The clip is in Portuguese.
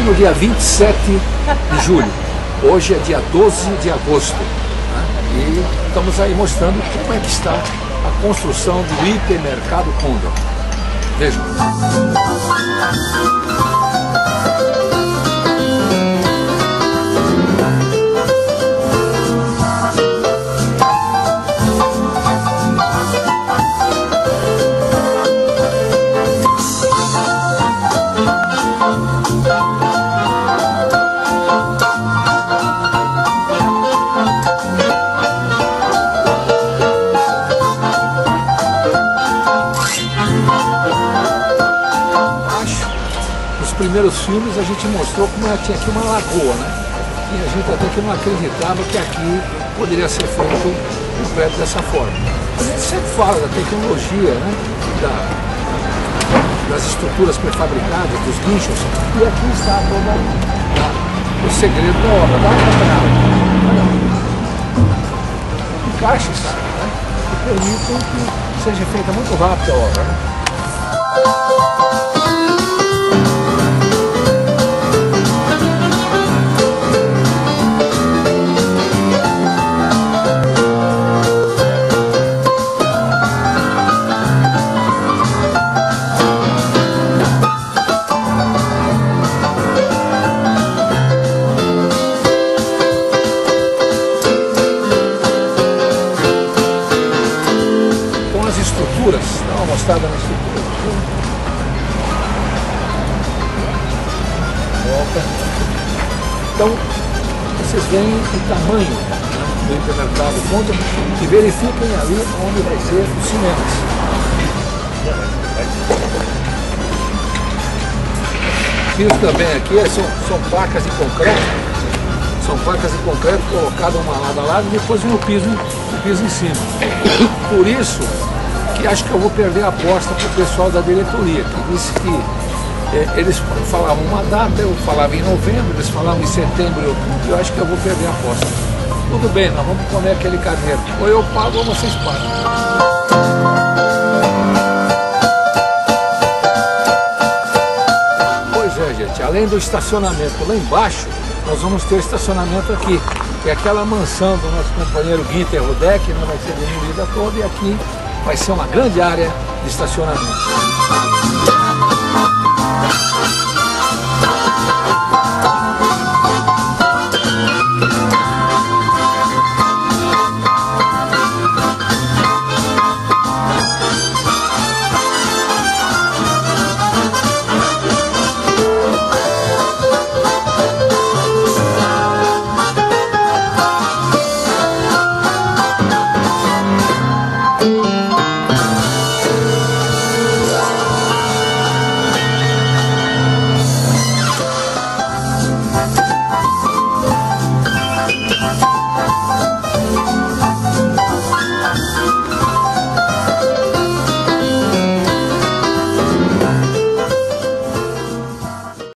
no dia 27 de julho. Hoje é dia 12 de agosto. Né? E estamos aí mostrando como é que está a construção do hipermercado Condor. Vejam. Nos primeiros filmes a gente mostrou como tinha aqui uma lagoa, né? E a gente até que não acreditava que aqui poderia ser feito um prédio dessa forma. A gente sempre fala da tecnologia, né? Das estruturas prefabricadas, dos guinchos, e aqui está todo o segredo da obra. Dá uma olhada. Encaixes, né? Que permitem que seja feita muito rápido a obra, né? Estruturas, dá uma mostrada na estrutura. Volta. Então, vocês veem o tamanho do hipermercado Condor e verifiquem ali onde vai ser os cinemas. Pisos também aqui são placas de concreto. São placas de concreto colocadas uma lado a lado e depois vem o piso em cima. Por isso que acho que eu vou perder a aposta para o pessoal da diretoria, que disse que eles falavam uma data, eu falava em novembro, eles falavam em setembro e outubro, eu acho que eu vou perder a aposta. Tudo bem, nós vamos comer aquele carneiro, ou eu pago ou vocês pagam. Pois é, gente, além do estacionamento lá embaixo, nós vamos ter estacionamento aqui, que é aquela mansão do nosso companheiro Guinter Rudek, que não vai ser demolida toda, e aqui vai ser uma grande área de estacionamento.